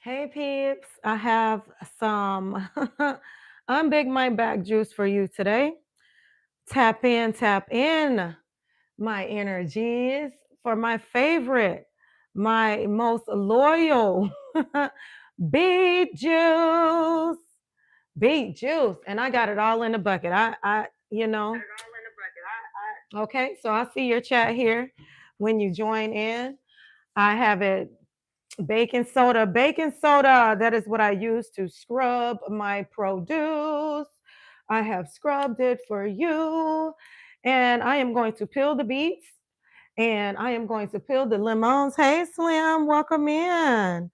Hey peeps, I have some unbig my back juice for you today. Tap in my energies for my favorite, my most loyal beet juice. Beet juice. And I got it all in the bucket. You know. Okay, so I see your chat here when you join in. I have it baking soda. That is what I use to scrub my produce. I have scrubbed it for you. And I am going to peel the beets and I am going to peel the lemons. Hey, Slim, welcome in.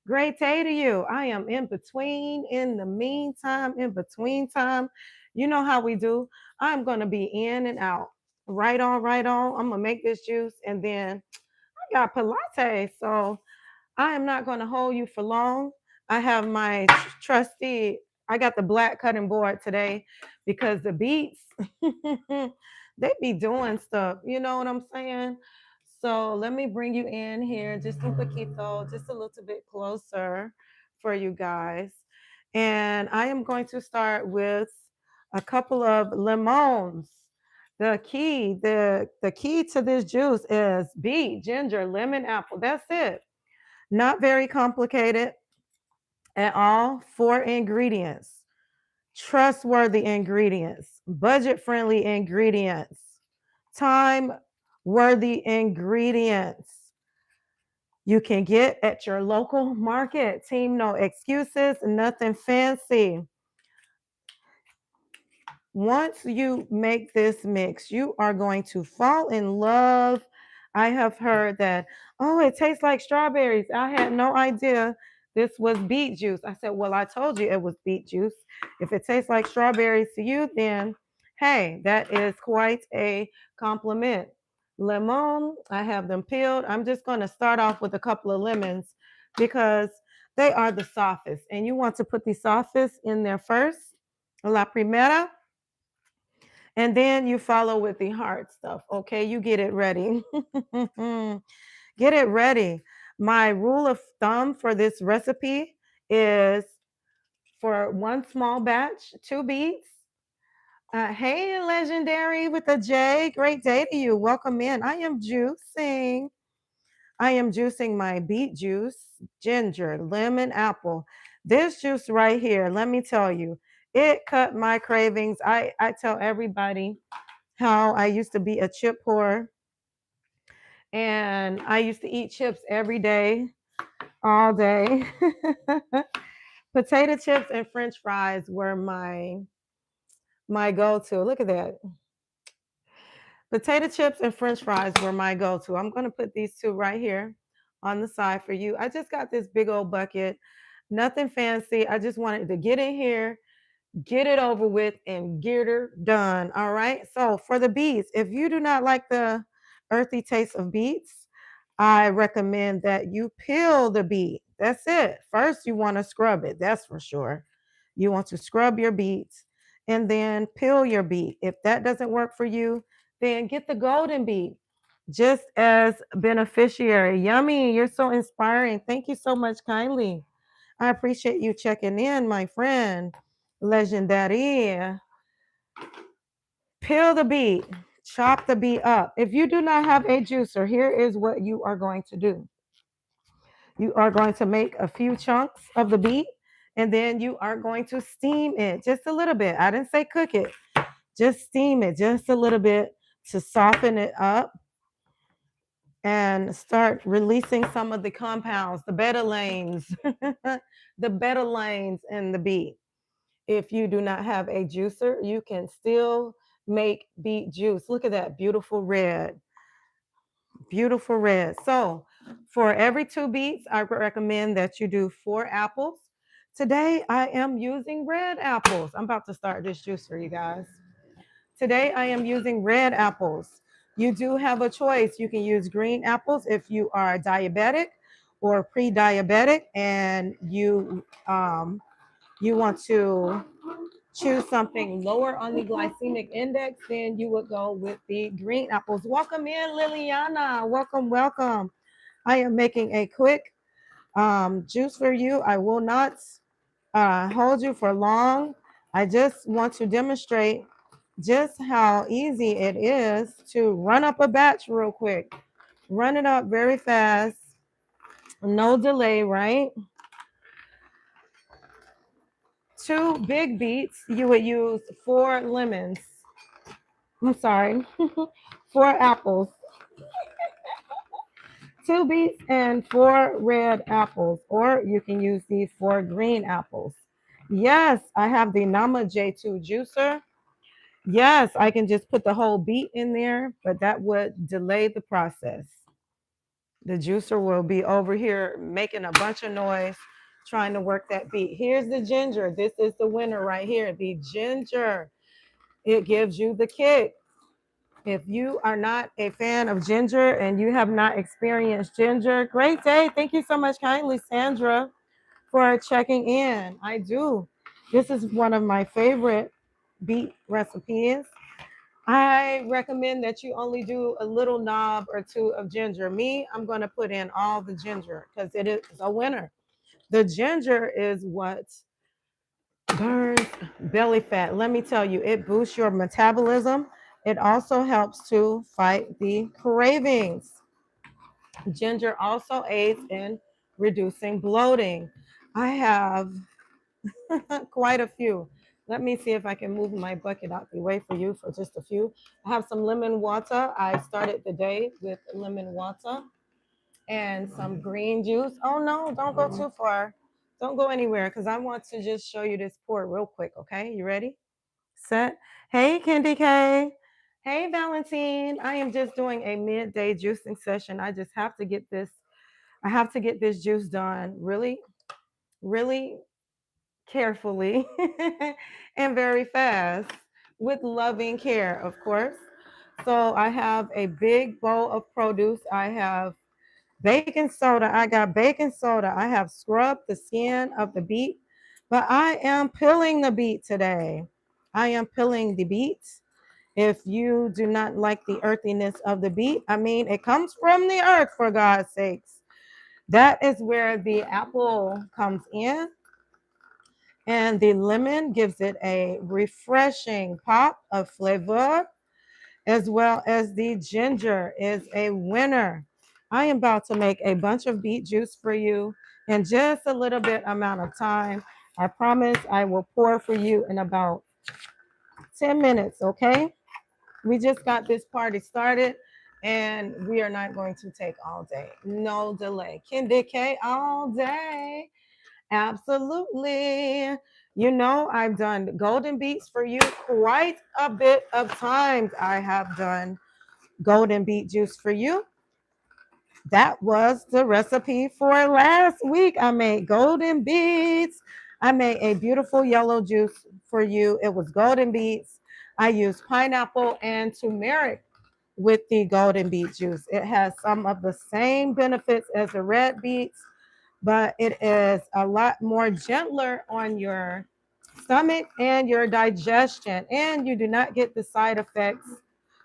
Great day to you. I am in between, in the meantime, in between time. You know how we do. I'm going to be in and out. Right on, right on. I'm going to make this juice and then I got Pilates. So I am not going to hold you for long. I have my trusty, I got the black cutting board today because the beets, they be doing stuff. You know what I'm saying? So let me bring you in here just un poquito, just a little bit closer for you guys. And I am going to start with a couple of lemons. The key to this juice is beet, ginger, lemon, apple. That's it. Not very complicated at all. 4 ingredients, trustworthy ingredients, budget friendly ingredients, time worthy ingredients. You can get at your local market. Team, no excuses, nothing fancy. Once you make this mix, you are going to fall in love. I have heard that, oh, it tastes like strawberries. I had no idea this was beet juice. I said, well, I told you it was beet juice. If it tastes like strawberries to you, then hey, that is quite a compliment. Lemon, I have them peeled. I'm just going to start off with a couple of lemons because they are the softest. And you want to put the softest in there first. La primera, and then you follow with the hard stuff. Okay, you get it ready. Get it ready. My rule of thumb for this recipe is for one small batch, 2 beets. Hey, legendary with a J. Great day to you. Welcome in. I am juicing. I am juicing my beet juice, ginger, lemon, apple. This juice right here, let me tell you, it cut my cravings. I tell everybody how I used to be a chip whore and I used to eat chips every day, all day. Potato chips and French fries were my go-to. Look at that. Potato chips and French fries were my go-to. I'm going to put these two right here on the side for you. I just got this big old bucket. Nothing fancy. I just wanted to get in here, get it over with, and get her done. All right. So for the beets, if you do not like the earthy taste of beets, I recommend that you peel the beet. That's it. First, you want to scrub it. That's for sure. You want to scrub your beets and then peel your beet. If that doesn't work for you, then get the golden beet just as beneficiary. Yummy. You're so inspiring. Thank you so much, kindly. I appreciate you checking in, my friend. Legendary. Peel the beet, chop the beet up. If you do not have a juicer, here is what you are going to do. You are going to make a few chunks of the beet and then you are going to steam it just a little bit. I didn't say cook it, just steam it just a little bit to soften it up and start releasing some of the compounds, the betalains, the betalains in the beet. If you do not have a juicer, you can still make beet juice. Look at that beautiful red. Beautiful red. So for every 2 beets, I recommend that you do 4 apples. Today, I am using red apples. I'm about to start this juicer, you guys. Today, I am using red apples. You do have a choice. You can use green apples if you are diabetic or pre-diabetic and you want to choose something lower on the glycemic index, then you would go with the green apples. Welcome in, Liliana. Welcome, welcome. I am making a quick juice for you. I will not hold you for long. I just want to demonstrate just how easy it is to run up a batch real quick. Run it up very fast, no delay, right? 2 big beets, you would use 4 lemons. I'm sorry, 4 apples. 2 beets and 4 red apples, or you can use the 4 green apples. Yes, I have the Nama J2 juicer. Yes, I can just put the whole beet in there, but that would delay the process. The juicer will be over here making a bunch of noise trying to work that beet. Here's the ginger. This is the winner right here, the ginger. It gives you the kick. If you are not a fan of ginger and you have not experienced ginger, great day. Thank you so much kindly, Sandra, for checking in. I do. This is one of my favorite beet recipes. I recommend that you only do a little knob or 2 of ginger. Me, I'm going to put in all the ginger because it is a winner. The ginger is what burns belly fat. Let me tell you, it boosts your metabolism. It also helps to fight the cravings. Ginger also aids in reducing bloating. I have quite a few. Let me see if I can move my bucket out the way for you for just a few. I have some lemon water. I started the day with lemon water and some green juice. Oh no, don't go too far. Don't go anywhere because I want to just show you this pour real quick. Okay, you ready? Set. Hey, Candy K. Hey, Valentine. I am just doing a midday juicing session. I just have to get this. I have to get this juice done really, really carefully and very fast with loving care, of course. So I have a big bowl of produce. I have baking soda. I got baking soda. I have scrubbed the skin of the beet, but I am peeling the beet today. I am peeling the beet. If you do not like the earthiness of the beet, I mean, it comes from the earth, for God's sakes. That is where the apple comes in. And the lemon gives it a refreshing pop of flavor, as well as the ginger is a winner. I am about to make a bunch of beet juice for you in just a little bit amount of time. I promise I will pour for you in about 10 minutes, okay? We just got this party started and we are not going to take all day. No delay. Kendi K all day. Absolutely. You know, I've done golden beets for you quite a bit of times. I have done golden beet juice for you. That was the recipe for last week. I made golden beets. I made a beautiful yellow juice for you. It was golden beets. I used pineapple and turmeric with the golden beet juice. It has some of the same benefits as the red beets, but it is a lot more gentler on your stomach and your digestion, and you do not get the side effects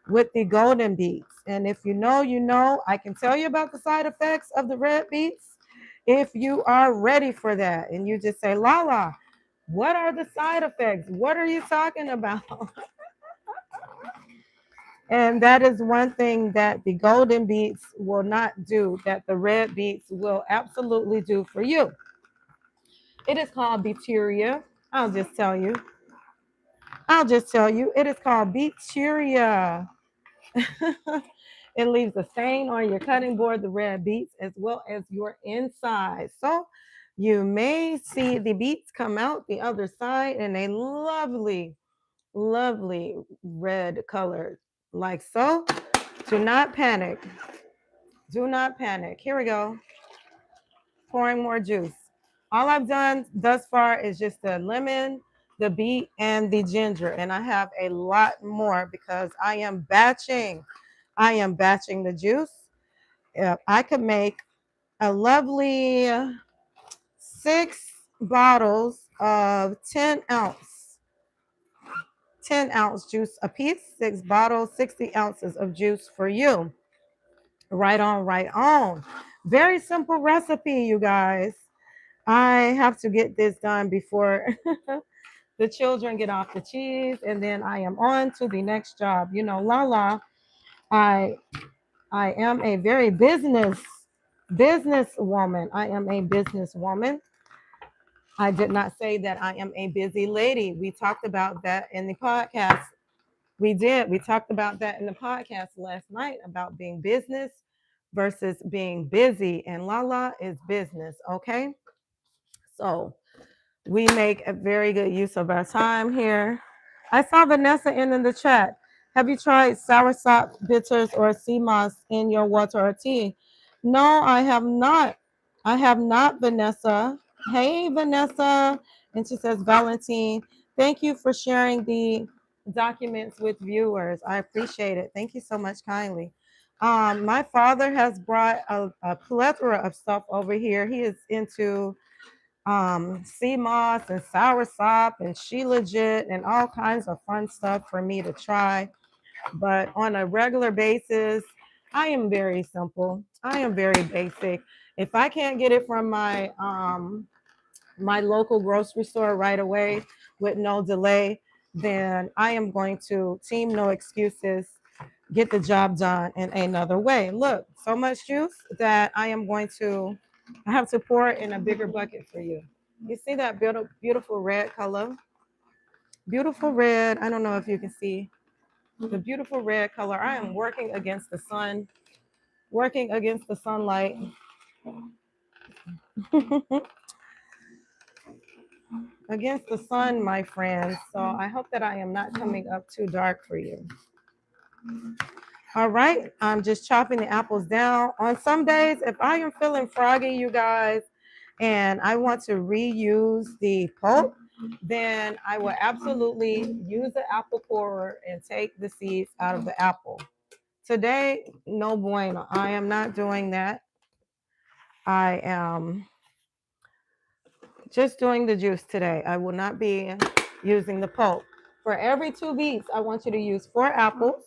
with the golden beets. And if you know, you know, I can tell you about the side effects of the red beets if you are ready for that. And you just say, LaLa, what are the side effects? What are you talking about? And that is one thing that the golden beets will not do, that the red beets will absolutely do for you. It is called bacteria. I'll just tell you. I'll just tell you. It is called bacteria. It leaves a stain on your cutting board, the red beets, as well as your inside. So you may see the beets come out the other side in a lovely, lovely red color, like so. Do not panic. Do not panic. Here we go. Pouring more juice. All I've done thus far is just the lemon, the beet, and the ginger. And I have a lot more because I am batching. I am batching the juice. I could make a lovely 6 bottles of 10-ounce juice a piece, 6 bottles, 60 ounces of juice for you. Right on, right on. Very simple recipe, you guys. I have to get this done before the children get off the cheese, and then I am on to the next job. You know, LaLa, I I am a very business woman. I am a business woman. I did not say that I am a busy lady. We talked about that in the podcast. We did. We talked about that in the podcast last night about being business versus being busy. And LaLa is business. Okay. So we make a very good use of our time here. I saw Vanessa in the chat. Have you tried soursop bitters or sea moss in your water or tea? No, I have not. I have not, Vanessa. Hey, Vanessa. And she says, Valentine, thank you for sharing the documents with viewers. I appreciate it. Thank you so much, kindly. My father has brought a plethora of stuff over here. He is into sea moss and soursop and she legit and all kinds of fun stuff for me to try. But on a regular basis, I am very simple. I am very basic. If I can't get it from my local grocery store right away with no delay, then I am going to team no excuses, get the job done in another way. Look, so much juice that I have to pour it in a bigger bucket for you. You see that beautiful red color? Beautiful red. I don't know if you can see the beautiful red color. I am working against the sun, working against the sunlight. Against the sun, my friends. So I hope that I am not coming up too dark for you. All right, I'm just chopping the apples down. On some days, if I am feeling froggy, you guys, and I want to reuse the pulp, then I will absolutely use the apple corer and take the seeds out of the apple. Today, no bueno. I am not doing that. I am just doing the juice today. I will not be using the pulp. For every 2 beets, I want you to use 4 apples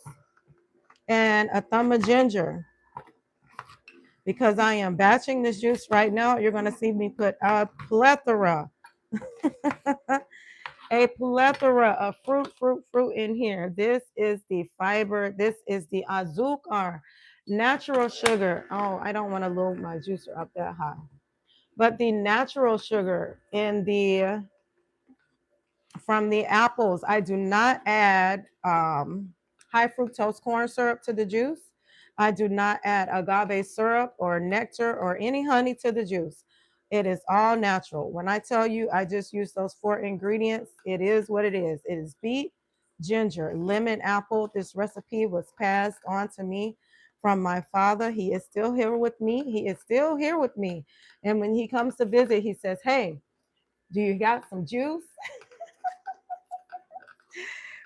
and a thumb of ginger. Because I am batching this juice right now, you're going to see me put a plethora, a plethora of fruit in here. This is the fiber. This is the azúcar, natural sugar. Oh, I don't want to load my juicer up that high. But the natural sugar in the from the apples. I do not add high fructose corn syrup to the juice. I do not add agave syrup or nectar or any honey to the juice. It is all natural. When I tell you I just use those 4 ingredients, it is what it is. It is beet, ginger, lemon, apple. This recipe was passed on to me from my father. He is still here with me. He is still here with me. And when he comes to visit, he says, hey, do you got some juice?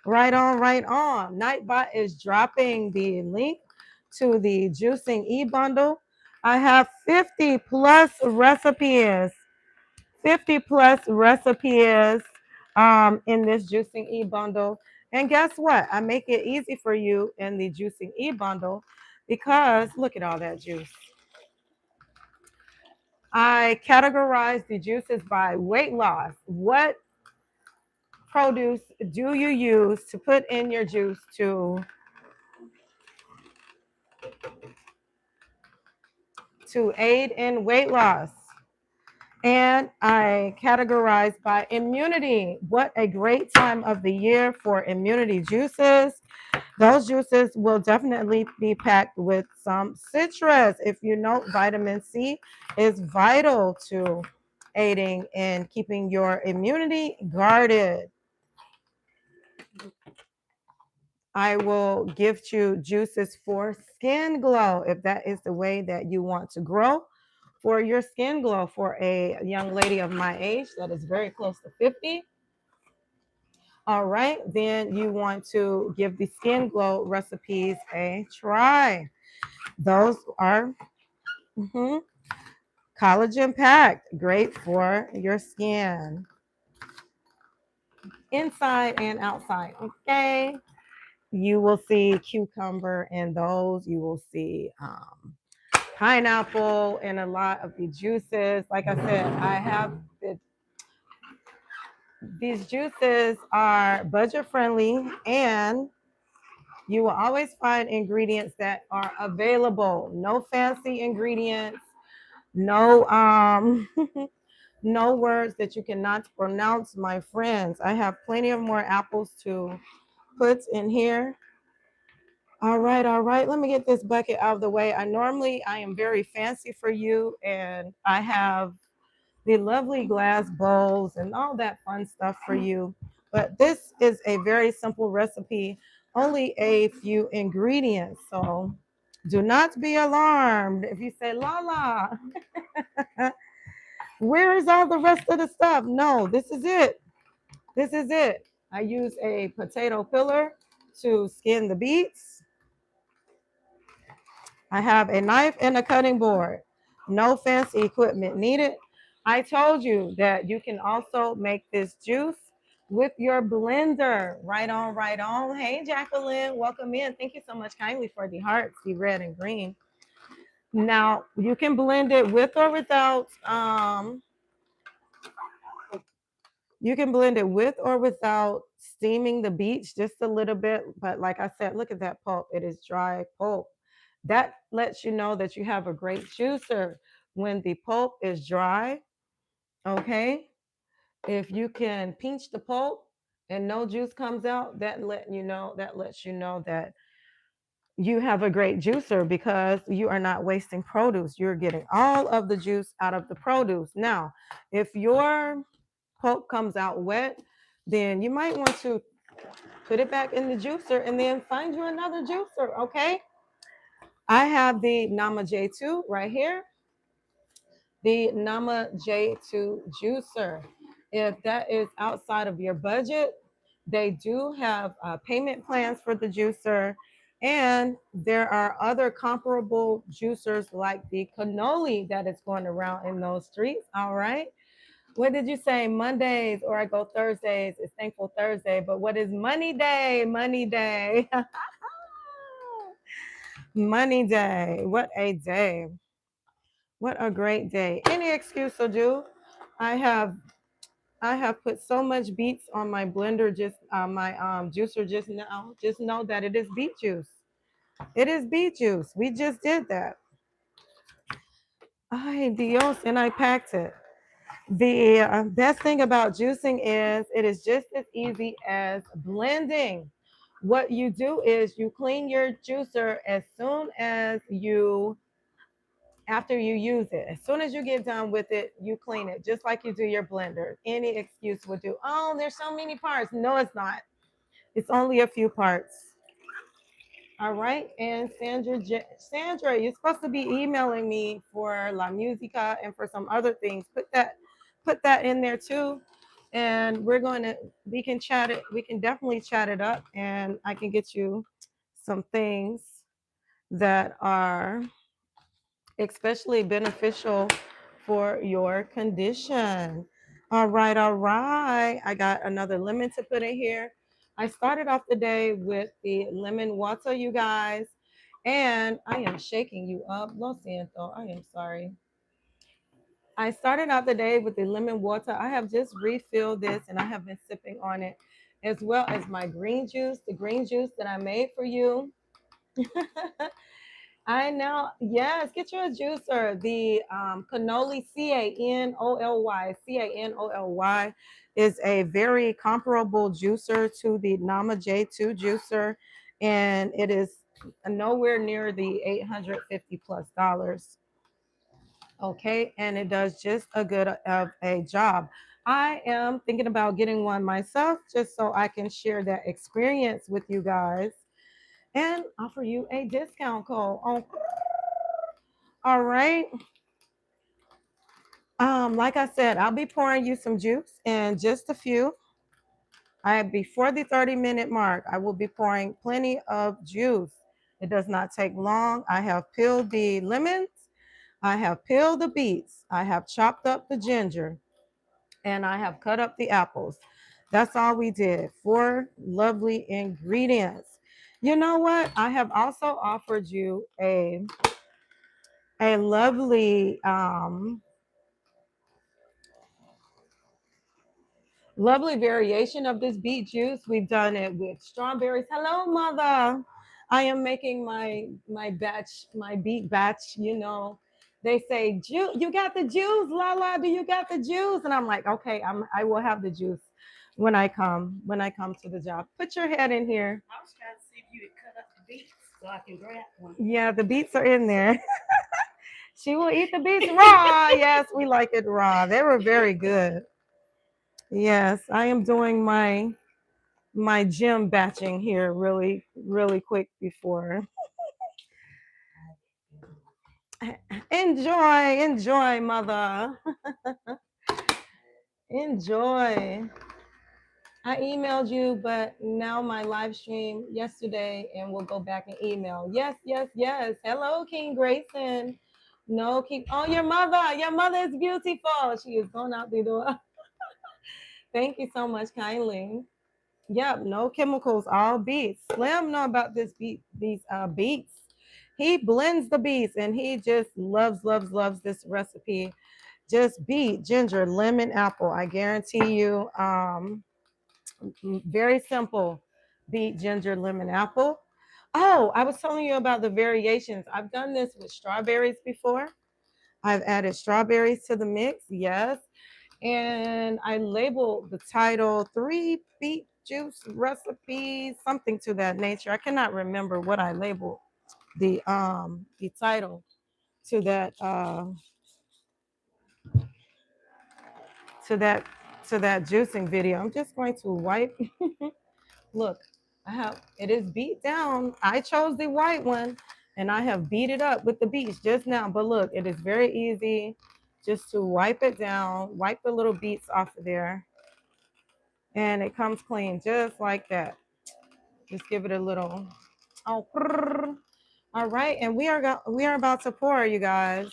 Right on, right on. Nightbot is dropping the link to the juicing e-bundle. I have 50 plus recipes, 50 plus recipes in this juicing e-bundle. And guess what? I make it easy for you in the juicing e-bundle because look at all that juice. I categorize the juices by weight loss. What produce do you use to put in your juice to aid in weight loss? And I categorize by immunity. What a great time of the year for immunity juices. Those juices will definitely be packed with some citrus. If you know, vitamin C is vital to aiding in keeping your immunity guarded. I will gift you juices for skin glow if that is the way that you want to grow. For your skin glow, for a young lady of my age that is very close to 50. All right, then you want to give the skin glow recipes a try. Those are collagen packed, great for your skin, inside and outside. Okay, you will see cucumber in those. You will see pineapple and a lot of the juices. Like I said, I have these juices are budget friendly, and you will always find ingredients that are available. No fancy ingredients, no no words that you cannot pronounce, my friends. I have plenty of more apples to put in here. All right, all right. Let me get this bucket out of the way. I am very fancy for you, and I have the lovely glass bowls and all that fun stuff for you. But this is a very simple recipe, only a few ingredients. So do not be alarmed if you say, LaLa, where is all the rest of the stuff? No, this is it. This is it. I use a potato peeler to skin the beets. I have a knife and a cutting board. No fancy equipment needed. I told you that you can also make this juice with your blender. Right on, right on. Hey, Jacqueline, welcome in. Thank you so much kindly for the hearts, the red and green. Now, you can blend it with or without you can blend it with or without steaming the beets just a little bit. But like I said, look at that pulp. It is dry pulp. That lets you know that you have a great juicer when the pulp is dry. Okay. If you can pinch the pulp and no juice comes out, that lets you know that you have a great juicer because you are not wasting produce. You're getting all of the juice out of the produce. Now, if your pulp comes out wet, then you might want to put it back in the juicer and then find you another juicer, okay? I have the Nama J2 right here, the Nama J2 juicer. If that is outside of your budget, they do have payment plans for the juicer. And there are other comparable juicers like the cannoli that is going around in those streets, all right? What did you say? Mondays, or I go Thursdays. It's Thankful Thursday. But what is Money Day? Money Day. Money Day. What a day. What a great day. Any excuse will do. I have I have put so much beets on my blender, just my juicer just now. Just know that it is beet juice. It is beet juice. We just did that. Ay, Dios, and I packed it. The best thing about juicing is it is just as easy as blending. What you do is you clean your juicer as soon as after you use it. As soon as you get done with it, you clean it just like you do your blender. Any excuse would do. Oh, there's so many parts. No, it's not. It's only a few parts. All right. And Sandra, you're supposed to be emailing me for La Musica and for some other things. Put that in there too. And we can chat it. We can definitely chat it up, and I can get you some things that are especially beneficial for your condition. All right, all right. I got another lemon to put in here. I started off the day with the lemon water, you guys, and I am shaking you up. Lo siento, I am sorry. I started out the day with the lemon water. I have just refilled this and I have been sipping on it, as well as my green juice, the green juice that I made for you. I know. Yes, get you a juicer. The cannoli, Canoly, is a very comparable juicer to the Nama J2 juicer, and it is nowhere near the $850+ okay, and it does just a good of a job. I am thinking about getting one myself just so I can share that experience with you guys and offer you a discount code. Oh, all right. Like I said, I'll be pouring you some juice in just a few. Before the 30-minute mark, I will be pouring plenty of juice. It does not take long. I have peeled the lemons. I have peeled the beets. I have chopped up the ginger. And I have cut up the apples. That's all we did. 4 lovely ingredients. You know what? I have also offered you a lovely lovely variation of this beet juice. We've done it with strawberries. Hello, mother. I am making my batch, my beet batch. You know, they say, you got the juice, LaLa. Do you got the juice? And I'm like, okay, I will have the juice when I come to the job. Put your head in here. I was trying to see if you would cut up the beets so I can grab one. Yeah, the beets are in there. She will eat the beets raw. Yes, we like it raw. They were very good. Yes, I am doing my gym batching here really quick before. Enjoy, mother. Enjoy. I emailed you, but now my live stream yesterday, and we'll go back and email. Yes. Hello, King Grayson. No, keep. Oh, your mother. Your mother is beautiful. She is going out the door. Thank you so much, kindly. Yep, no chemicals, all beets. Slim know about these beets. He blends the beets and he just loves this recipe. Just beet, ginger, lemon, apple. I guarantee you, very simple. Beet, ginger, lemon, apple. Oh, I was telling you about the variations. I've done this with strawberries before. I've added strawberries to the mix. Yes, and I labeled the title three beet juice recipes, something to that nature. I cannot remember what I labeled the title to to that to that juicing video. I'm just going to wipe. Look, I have it is beat down. I chose the white one and I have beat it up with the beets just now. But look, it is very easy just to wipe it down, wipe the little beets off of there. And it comes clean just like that. Just give it a little. Oh, all right, and we are about to pour, you guys.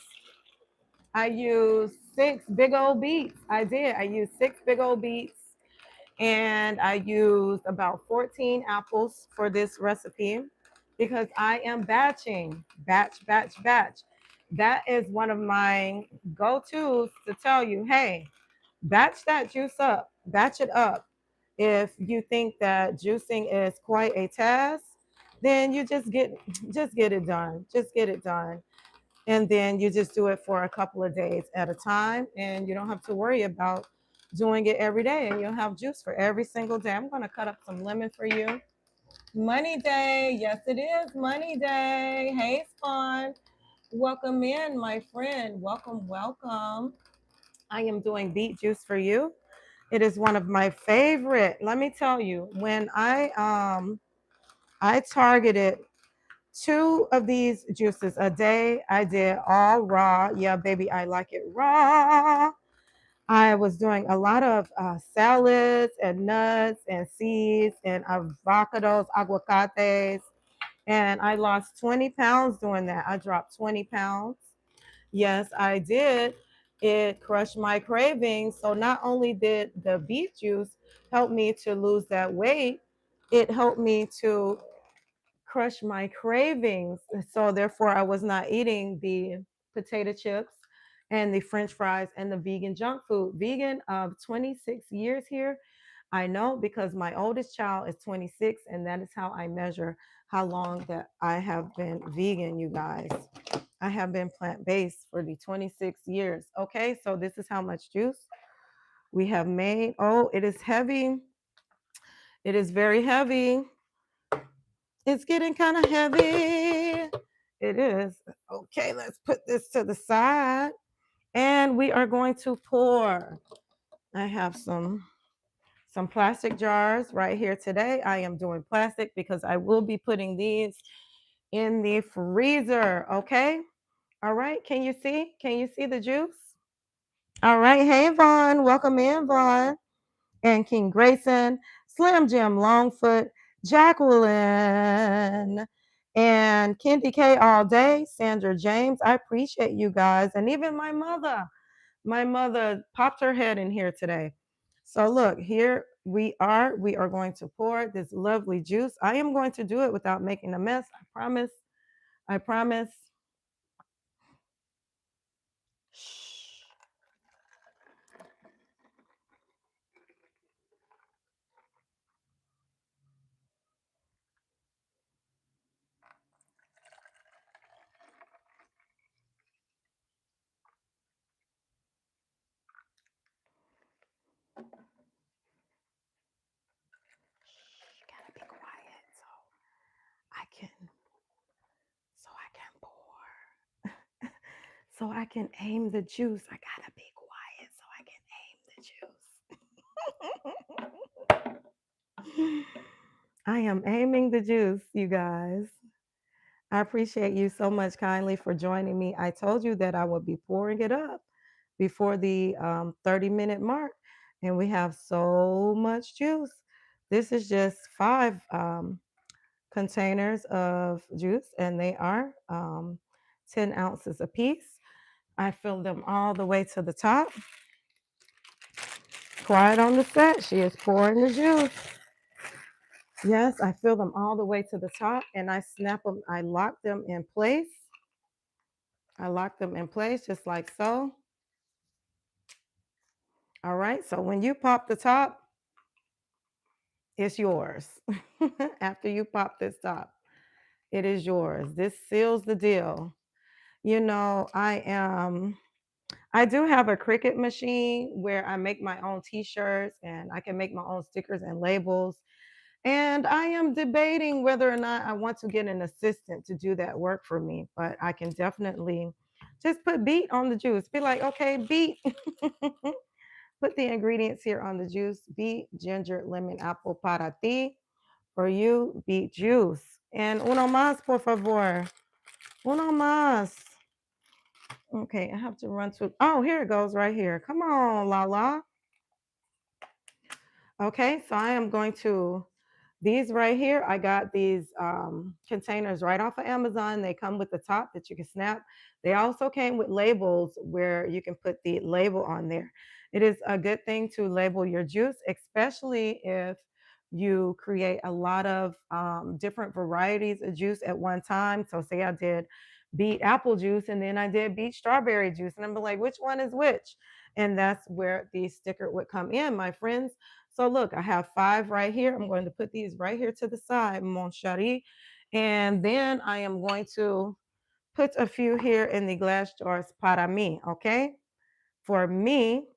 I used 6 big old beets. I used 6 big old beets, and I used about 14 apples for this recipe because I am batching, batch. That is one of my go-tos to tell you, hey, batch that juice up, batch it up. If you think that juicing is quite a task, then you just get it done. Just get it done. And then you just do it for a couple of days at a time, and you don't have to worry about doing it every day, and you'll have juice for every single day. I'm going to cut up some lemon for you. Money day. Yes, it is money day. Hey, Spawn. Welcome in, my friend. Welcome. I am doing beet juice for you. It is one of my favorite. Let me tell you, when I targeted 2 of these juices a day, I did all raw. Yeah, baby, I like it raw. I was doing a lot of salads and nuts and seeds and avocados, aguacates, and I lost 20 pounds doing that. I dropped 20 pounds. Yes, I did. It crushed my cravings. So not only did the beet juice help me to lose that weight, it helped me to crush my cravings. So therefore, I was not eating the potato chips and the French fries and the vegan junk food. Vegan of 26 years here. I know because my oldest child is 26, and that is how I measure how long that I have been vegan, you guys. I have been plant-based for the 26 years. Okay, so this is how much juice we have made. Oh, it is heavy. It is very heavy. It's getting kind of heavy. It is. Okay, let's put this to the side. And we are going to pour. I have some plastic jars right here today. I am doing plastic because I will be putting these in the freezer. Okay. All right. Can you see? Can you see the juice? All right. Hey, Vaughn. Welcome in, Vaughn. And King Grayson, Slim Jim Longfoot, Jacqueline, and Kendi K all day, Sandra James. I appreciate you guys. And even my mother. My mother popped her head in here today. So look, here we are. We are going to pour this lovely juice. I am going to do it without making a mess. I promise. I promise. so I can aim the juice. I gotta be quiet so I can aim the juice. I am aiming the juice, you guys. I appreciate you so much kindly for joining me. I told you that I would be pouring it up before the 30-minute mark, and we have so much juice. This is just 5 containers of juice, and they are 10 ounces apiece. I fill them all the way to the top. Quiet on the set. She is pouring the juice. Yes, I fill them all the way to the top, and I snap them. I lock them in place. I lock them in place just like so. All right, so when you pop the top, it's yours. After you pop this top, it is yours. This seals the deal. You know, I do have a Cricut machine where I make my own t-shirts and I can make my own stickers and labels. And I am debating whether or not I want to get an assistant to do that work for me, but I can definitely just put beet on the juice. Be like, okay, beet. Put the ingredients here on the juice: beet, ginger, lemon, apple para ti. For you, beet juice. And uno más, por favor. Uno más. Okay, I have to run to. Oh, here it goes right here. Come on, LaLa. Okay, so I am going to. These right here, I got these containers right off of Amazon. They come with the top that you can snap. They also came with labels where you can put the label on there. It is a good thing to label your juice, especially if you create a lot of different varieties of juice at one time. So say I did beet apple juice and then I did beet strawberry juice. And I'm like, which one is which? And that's where the sticker would come in, my friends. So look, I have 5 right here. I'm going to put these right here to the side, mon chéri. And then I am going to put a few here in the glass jars para mí, okay? For me.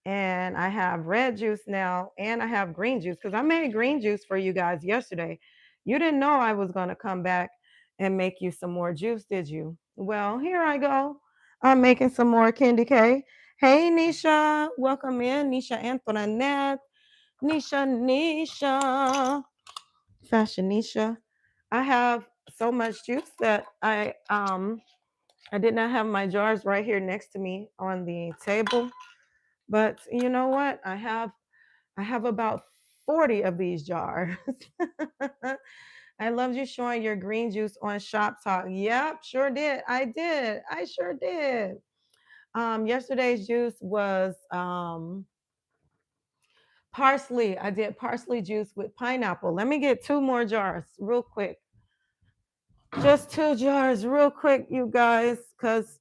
And I have red juice now, and I have green juice because I made green juice for you guys yesterday. You didn't know I was going to come back and make you some more juice, did you? Well, here I go. I'm making some more candy K. Hey, Nisha, welcome in. Nisha Antoinette. Nisha. Fashionisha. I have so much juice that I did not have my jars right here next to me on the table. But you know what? I have about 40 of these jars. I loved you showing your green juice on Shop Talk. Yep, sure did. I sure did. Yesterday's juice was parsley. I did parsley juice with pineapple. Let me get 2 more jars real quick. Just 2 jars real quick, you guys, because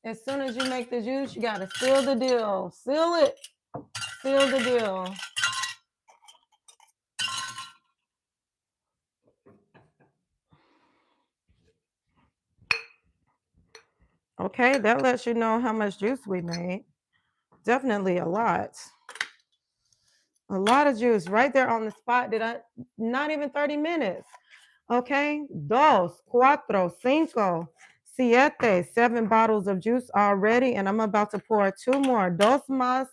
as soon as you make the juice, you got to seal the deal. Seal it. Seal the deal. Okay, that lets you know how much juice we made. Definitely a lot. A lot of juice right there on the spot. Not even 30 minutes. Okay, 2, 4, 5, 7, 7 bottles of juice already. And I'm about to pour 2 more. 2 más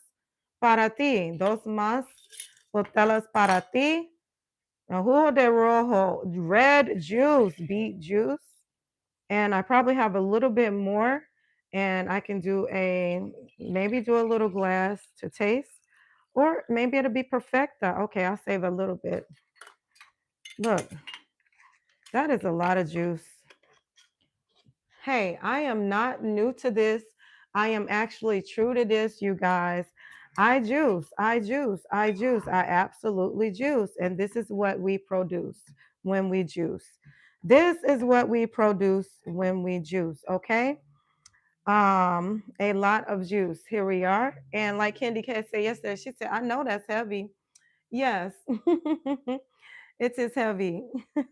para ti. 2 más botellas para ti. Jugo de rojo, red juice, beet juice. And I probably have a little bit more. And I can maybe do a little glass to taste. Or maybe it'll be perfecta. Okay, I'll save a little bit. Look, that is a lot of juice. Hey, I am not new to this. I am actually true to this, you guys. I juice. I absolutely juice. And this is what we produce when we juice. This is what we produce when we juice, okay? A lot of juice. Here we are. And like Candy K said yesterday, she said, I know that's heavy. Yes. It is heavy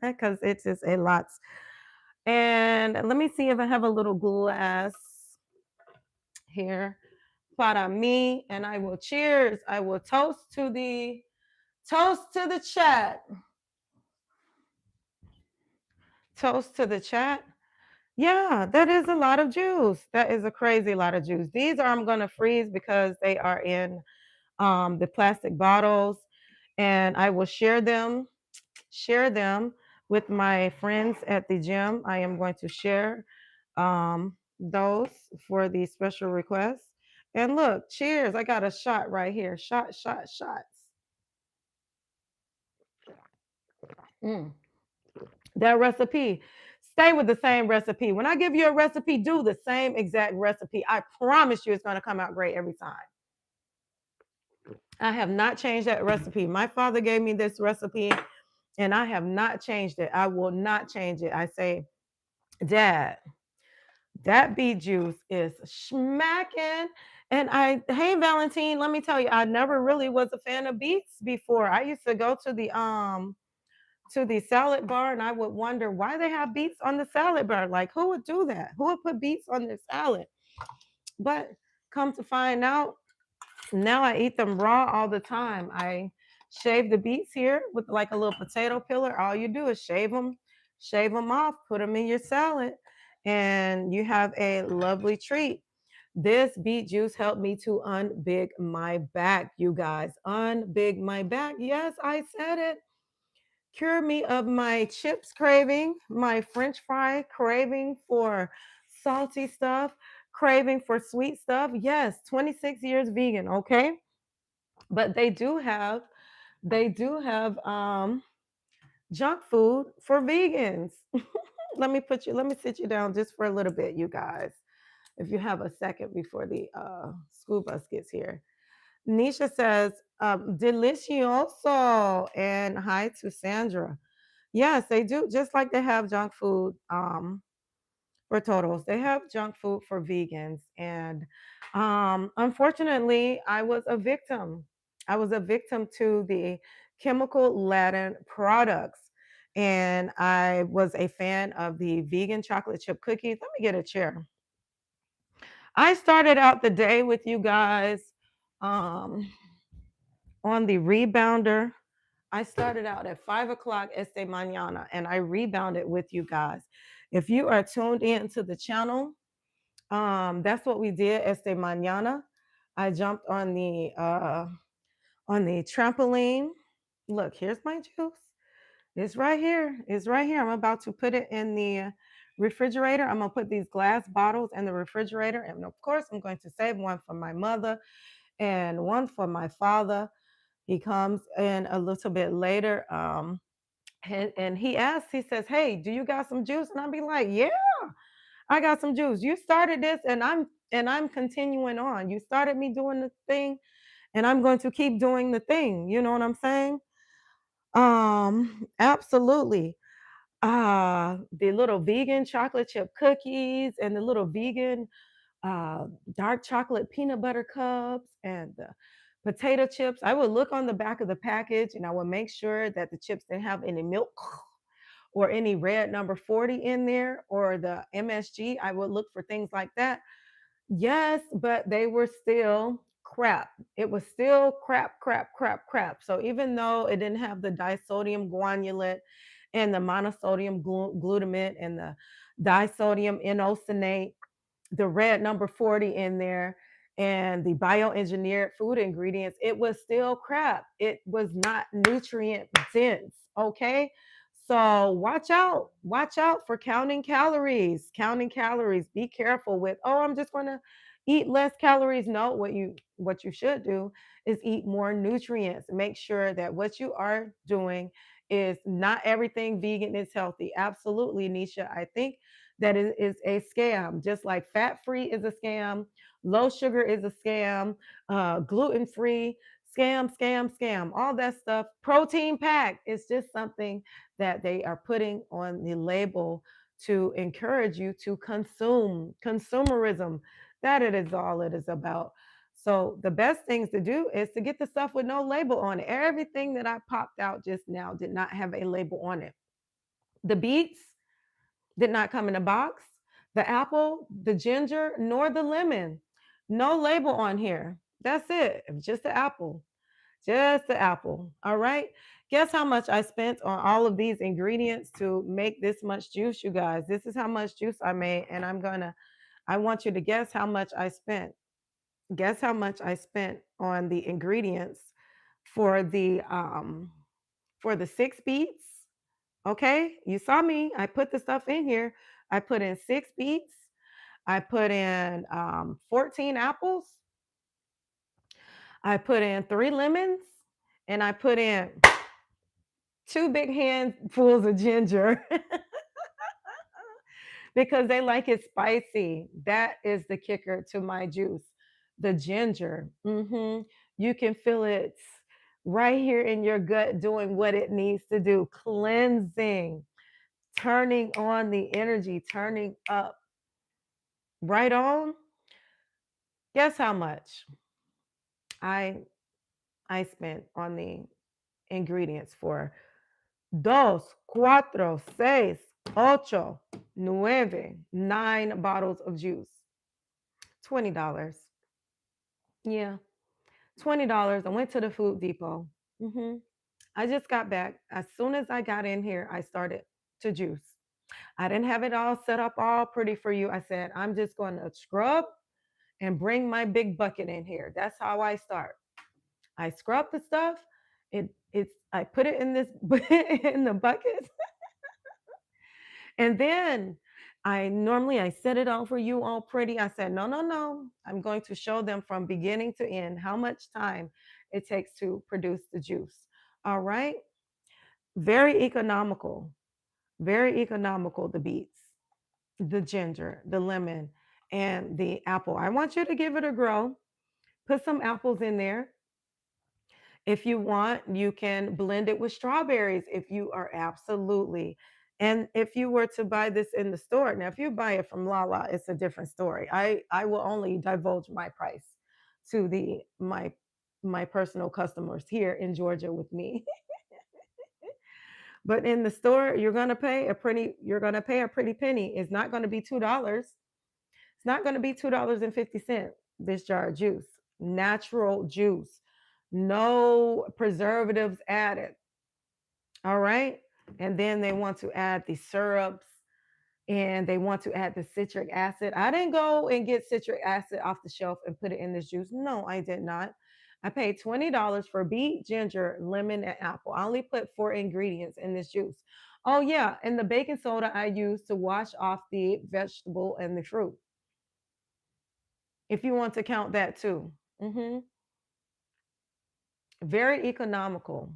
because it is a lot. And let me see if I have a little glass here para me, and I will cheers. I will toast to the chat. Toast to the chat. Yeah, that is a lot of juice. That is a crazy lot of juice. These are I'm gonna freeze because they are in the plastic bottles, and I will share them with my friends at the gym. I am going to share those for the special requests. And look, cheers! I got a shot right here. Shot, shot, shots. Mm. That recipe. Stay with the same recipe. When I give you a recipe, do the same exact recipe. I promise you it's going to come out great every time. I have not changed that recipe. My father gave me this recipe and I have not changed it. I will not change it. I say, Dad, that beet juice is smacking. And hey, Valentine, let me tell you, I never really was a fan of beets before. I used to go to the salad bar and I would wonder why they have beets on the salad bar. Like, who would do that? Who would put beets on their salad? But come to find out, now I eat them raw all the time. I shave the beets here with like a little potato peeler. All you do is shave them off, put them in your salad, and you have a lovely treat. This beet juice helped me to unbig my back, you guys. Unbig my back. Yes, I said it. Cure me of my chips craving, my French fry craving for salty stuff, craving for sweet stuff. Yes, 26 years vegan, okay? But they do have junk food for vegans. Let me sit you down just for a little bit, you guys. If you have a second before the school bus gets here. Nisha says, delicioso. And hi to Sandra. Yes, they do. Just like they have junk food for totals, they have junk food for vegans. And unfortunately, I was a victim. I was a victim to the chemical laden products. And I was a fan of the vegan chocolate chip cookies. Let me get a chair. I started out the day with you guys um, on the rebounder. I started out at 5 o'clock este mañana and I rebounded with you guys. If you are tuned in to the channel, that's what we did este mañana. I jumped on the trampoline. Look, here's my juice. It's right here. It's right here. I'm about to put it in the refrigerator. I'm gonna put these glass bottles in the refrigerator, and of course, I'm going to save one for my mother and one for my father. He comes in a little bit later. And he asks, he says, "Hey, do you got some juice?" And I'll be like, "Yeah, I got some juice. You started this, and I'm continuing on. You started me doing the thing, and I'm going to keep doing the thing. You know what I'm saying?" Absolutely. The little vegan chocolate chip cookies and the little vegan uh, dark chocolate peanut butter cups and the potato chips. I would look on the back of the package and I would make sure that the chips didn't have any milk or any red number 40 in there or the MSG. I would look for things like that. Yes, but they were still crap. It was still crap, crap, crap, crap. So even though it didn't have the disodium guanylate and the monosodium glutamate and the disodium inosinate, the red number 40 in there, and the bioengineered food ingredients, it was still crap. It was not nutrient dense. Okay. So watch out for counting calories, counting calories. Be careful with, oh, I'm just going to eat less calories. No, what you should do is eat more nutrients. Make sure that what you are doing is not everything vegan is healthy. Absolutely, Nisha. I think that it is a scam, just like fat free is a scam, low sugar is a scam, gluten free, scam, scam, scam, all that stuff. Protein packed is just something that they are putting on the label to encourage you to consume. Consumerism, that it is all it is about. So the best things to do is to get the stuff with no label on it. Everything that I popped out just now did not have a label on it. The beets did not come in a box. The apple, the ginger, nor the lemon. No label on here. That's it. Just the apple. Just the apple. All right. Guess how much I spent on all of these ingredients to make this much juice, you guys? This is how much juice I made, and I want you to guess how much I spent. Guess how much I spent on the ingredients for the 6 beets. Okay, you saw me. I put the stuff in here. I put in 6 beets. I put in 14 apples. I put in 3 lemons, and I put in 2 big handfuls of ginger because they like it spicy. That is the kicker to my juice. The ginger. You can feel it right here in your gut doing what it needs to do, cleansing, turning on the energy, turning up. Right on. Guess how much I I spent on the ingredients for dos, cuatro, seis, ocho, nueve, 9 bottles of juice. $20. Yeah, $20. I went to the Food Depot. hmm I just got back. As soon as I got in here, I started to juice. I didn't have it all set up all pretty for you. I said, I'm just going to scrub and bring my big bucket in here. That's how I start. I scrub the stuff. I put it in this in the bucket, and then I set it all for you all pretty. I said, no, no, no. I'm going to show them from beginning to end how much time it takes to produce the juice. All right. Very economical. Very economical, the beets, the ginger, the lemon, and the apple. I want you to give it a grow. Put some apples in there. If you want, you can blend it with strawberries if you are absolutely. And if you were to buy this in the store, now if you buy it from LaLa, it's a different story. I will only divulge my price to my personal customers here in Georgia with me. But in the store, you're gonna pay a pretty penny. It's not gonna be $2. It's not gonna be $2.50 this jar of juice. Natural juice. No preservatives added. All right. And then they want to add the syrups and they want to add the citric acid. I didn't go and get citric acid off the shelf and put it in this juice. No, I did not. I paid $20 for beet, ginger, lemon, and apple. I only put 4 ingredients in this juice. Oh, yeah. And the baking soda I use to wash off the vegetable and the fruit, if you want to count that too. hmm Very economical.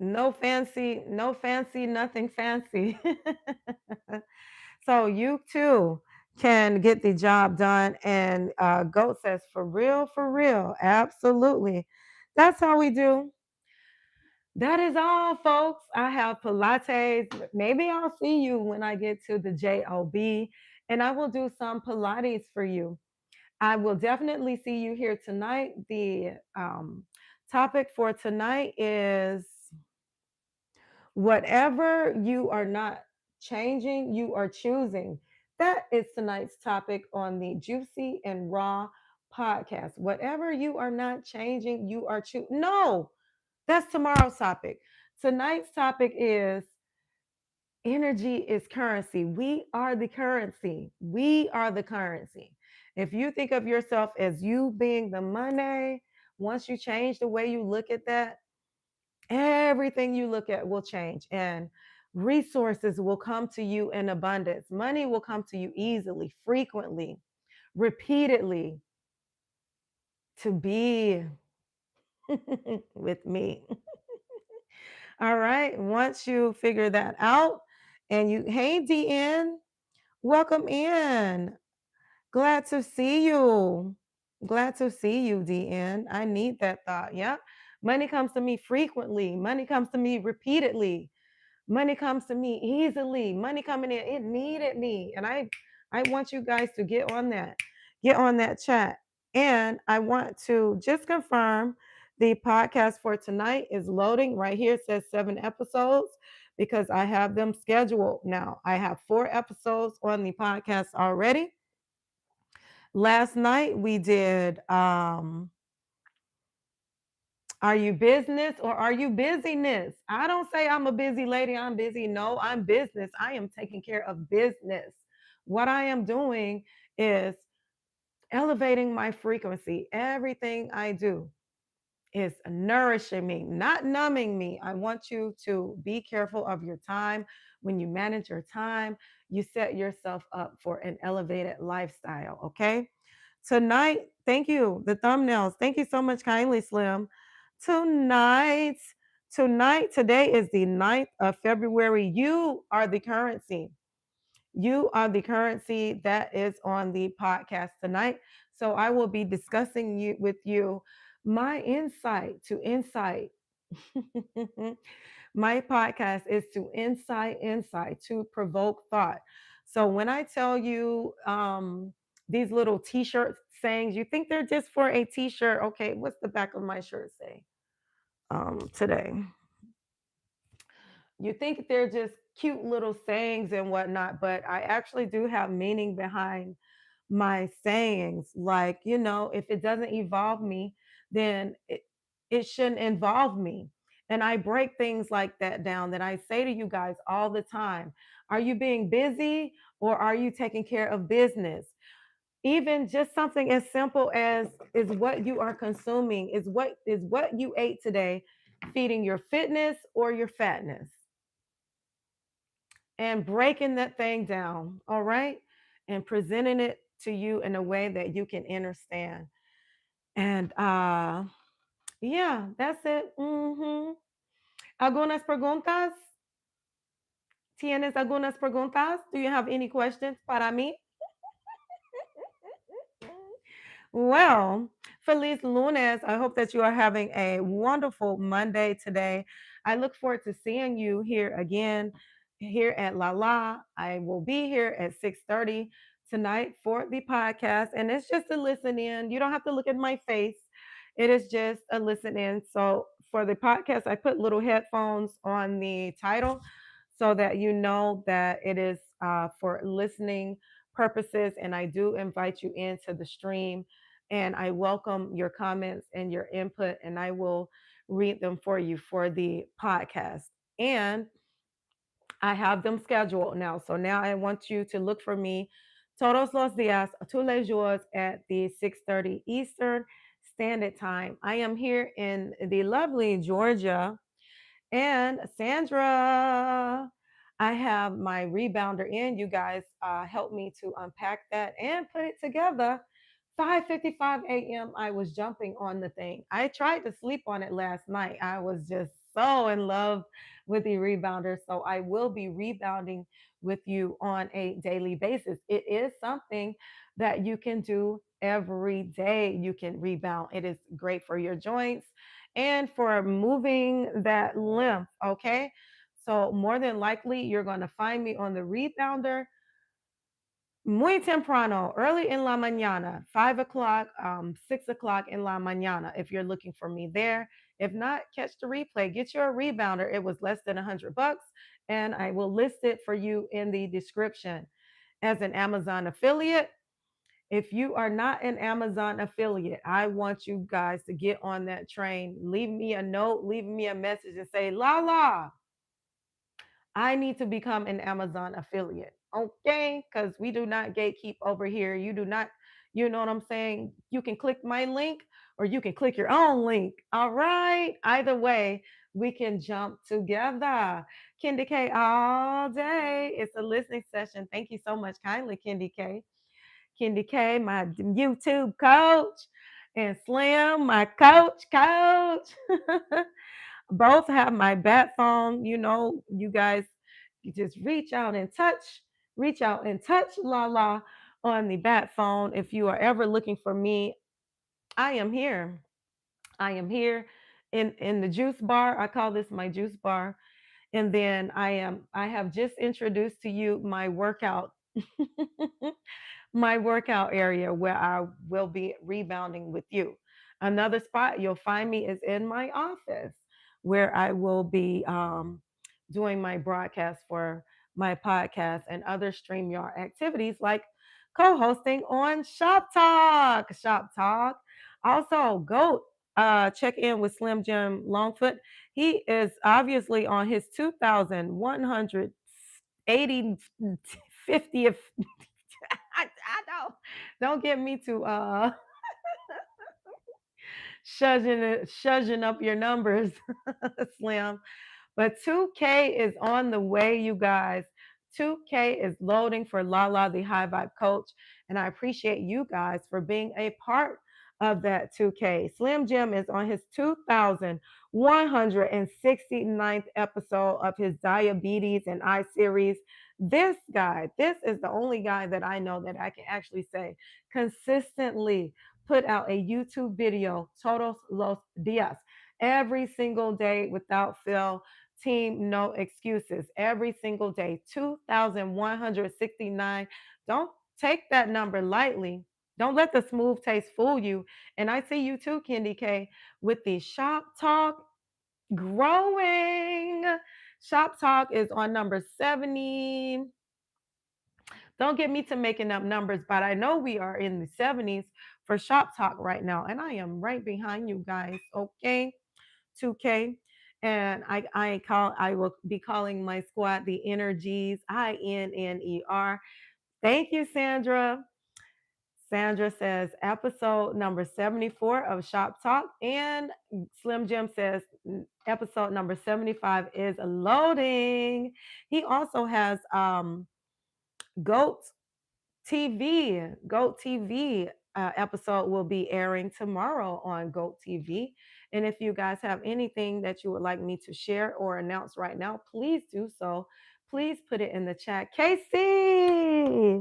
No fancy, nothing fancy. So you too can get the job done. And Goat says, for real, absolutely. That's how we do. That is all, folks. I have Pilates. Maybe I'll see you when I get to the JOB, and I will do some Pilates for you. I will definitely see you here tonight. The topic for tonight is whatever you are not changing, you are choosing. That is tonight's topic on the Juicy and Raw podcast. Whatever you are not changing, you are choosing. No, that's tomorrow's topic. Tonight's topic is energy is currency. We are the currency. We are the currency. If you think of yourself as you being the money, once you change the way you look at that, everything you look at will change and resources will come to you in abundance. Money will come to you easily, frequently, repeatedly to be with me. All right. Once you figure that out and hey, DN, welcome in. Glad to see you. Glad to see you, DN. I need that thought. Yeah. Money comes to me frequently. Money comes to me repeatedly. Money comes to me easily. Money coming in, it needed me. And I want you guys to get on that. Get on that chat. And I want to just confirm the podcast for tonight is loading. Right here it says 7 episodes because I have them scheduled now. I have 4 episodes on the podcast already. Last night we did Are you business or are you busyness? I don't say I'm a busy lady, I'm busy. No, I'm business. I am taking care of business. What I am doing is elevating my frequency. Everything I do is nourishing me, not numbing me. I want you to be careful of your time. When you manage your time, you set yourself up for an elevated lifestyle. Okay. Tonight, thank you. The thumbnails. Thank you so much, kindly Slim. Tonight, today is the 9th of February. You are the currency. You are the currency that is on the podcast tonight. So I will be discussing with you my insight to insight. My podcast is to insight to provoke thought. So when I tell you these little t-shirt sayings, you think they're just for a t-shirt. Okay, what's the back of my shirt say today? You think they're just cute little sayings and whatnot, but I actually do have meaning behind my sayings. Like, if it doesn't evolve me, then it shouldn't involve me. And I break things like that down that I say to you guys all the time. Are you being busy or are you taking care of business? Even just something as simple as is what you are consuming, is what you ate today feeding your fitness or your fatness, and breaking that thing down, all right, and presenting it to you in a way that you can understand. And yeah, that's it. Algunas preguntas? ¿Tienes algunas preguntas? Do you have any questions para mí? Well, Feliz Lunes. I hope that you are having a wonderful Monday today. I look forward to seeing you here again here at LaLa. I will be here at 6:30 tonight for the podcast. And it's just a listen in. You don't have to look at my face. It is just a listen in. So for the podcast, I put little headphones on the title so that you know that it is for listening purposes. And I do invite you into the stream, and I welcome your comments and your input, and I will read them for you for the podcast. And I have them scheduled now. So now I want you to look for me todos los días, tous les jours at the 6:30 Eastern Standard Time. I am here in the lovely Georgia. And Sandra, I have my rebounder in. You guys helped me to unpack that and put it together. 5:55 a.m. I was jumping on the thing. I tried to sleep on it last night. I was just so in love with the rebounder. So I will be rebounding with you on a daily basis. It is something that you can do every day. You can rebound. It is great for your joints and for moving that lymph. Okay. So, more than likely, you're going to find me on the rebounder muy temprano, early in la mañana, 5 o'clock, 6 o'clock in la mañana, if you're looking for me there. If not, catch the replay. Get your rebounder. It was less than $100, and I will list it for you in the description. As an Amazon affiliate, if you are not an Amazon affiliate, I want you guys to get on that train. Leave me a note, leave me a message, and say, LaLa, I need to become an Amazon affiliate. Okay. Because we do not gatekeep over here. You do not, you know what I'm saying? You can click my link or you can click your own link. All right. Either way, we can jump together. Kendi K all day. It's a listening session. Thank you so much kindly, Kendi K. Kendi K, my YouTube coach, and Slim, my coach. Both have my bat phone. You guys, you just reach out and touch LaLa on the bat phone. If you are ever looking for me, I am here. I am here in the juice bar. I call this my juice bar. And then I have just introduced to you my workout my workout area where I will be rebounding with you. Another spot you'll find me is in my office where I will be doing my broadcast for my podcast and other StreamYard activities like co hosting on Shop Talk. Shop Talk. Also, GOAT. check in with Slim Jim Longfoot. He is obviously on his 2,180 50th. I don't get me to shushing up your numbers, Slim. But 2K is on the way, you guys. 2K is loading for LaLa, the High Vibe Coach. And I appreciate you guys for being a part of that 2K. Slim Jim is on his 2,169th episode of his Diabetes and Eye series. This guy, this is the only guy that I know that I can actually say consistently put out a YouTube video, todos los días, every single day without fail. Team, no excuses. Every single day, 2,169. Don't take that number lightly. Don't let the smooth taste fool you. And I see you too, Candy K, with the Shop Talk growing. Shop Talk is on number 70. Don't get me to making up numbers, but I know we are in the 70s for Shop Talk right now. And I am right behind you guys. Okay. 2K. And I will be calling my squad the Energies, INNER. Thank you, Sandra. Sandra says episode number 74 of Shop Talk. And Slim Jim says episode number 75 is loading. He also has Goat TV episode will be airing tomorrow on Goat TV. And if you guys have anything that you would like me to share or announce right now, please do so. Please put it in the chat. Casey,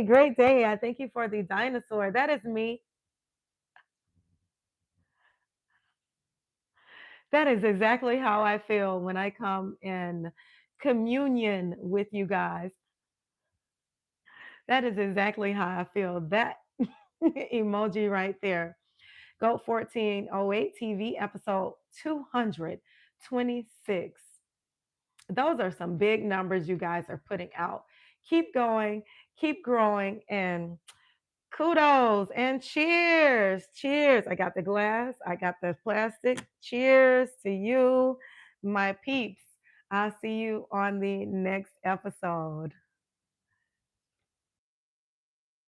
great day. I thank you for the dinosaur. That is me. That is exactly how I feel when I come in communion with you guys. That is exactly how I feel. That emoji right there. Go 1408 TV episode 226. Those are some big numbers you guys are putting out. Keep going, keep growing, and kudos and cheers. Cheers. I got the glass, I got the plastic. Cheers to you, my peeps. I'll see you on the next episode.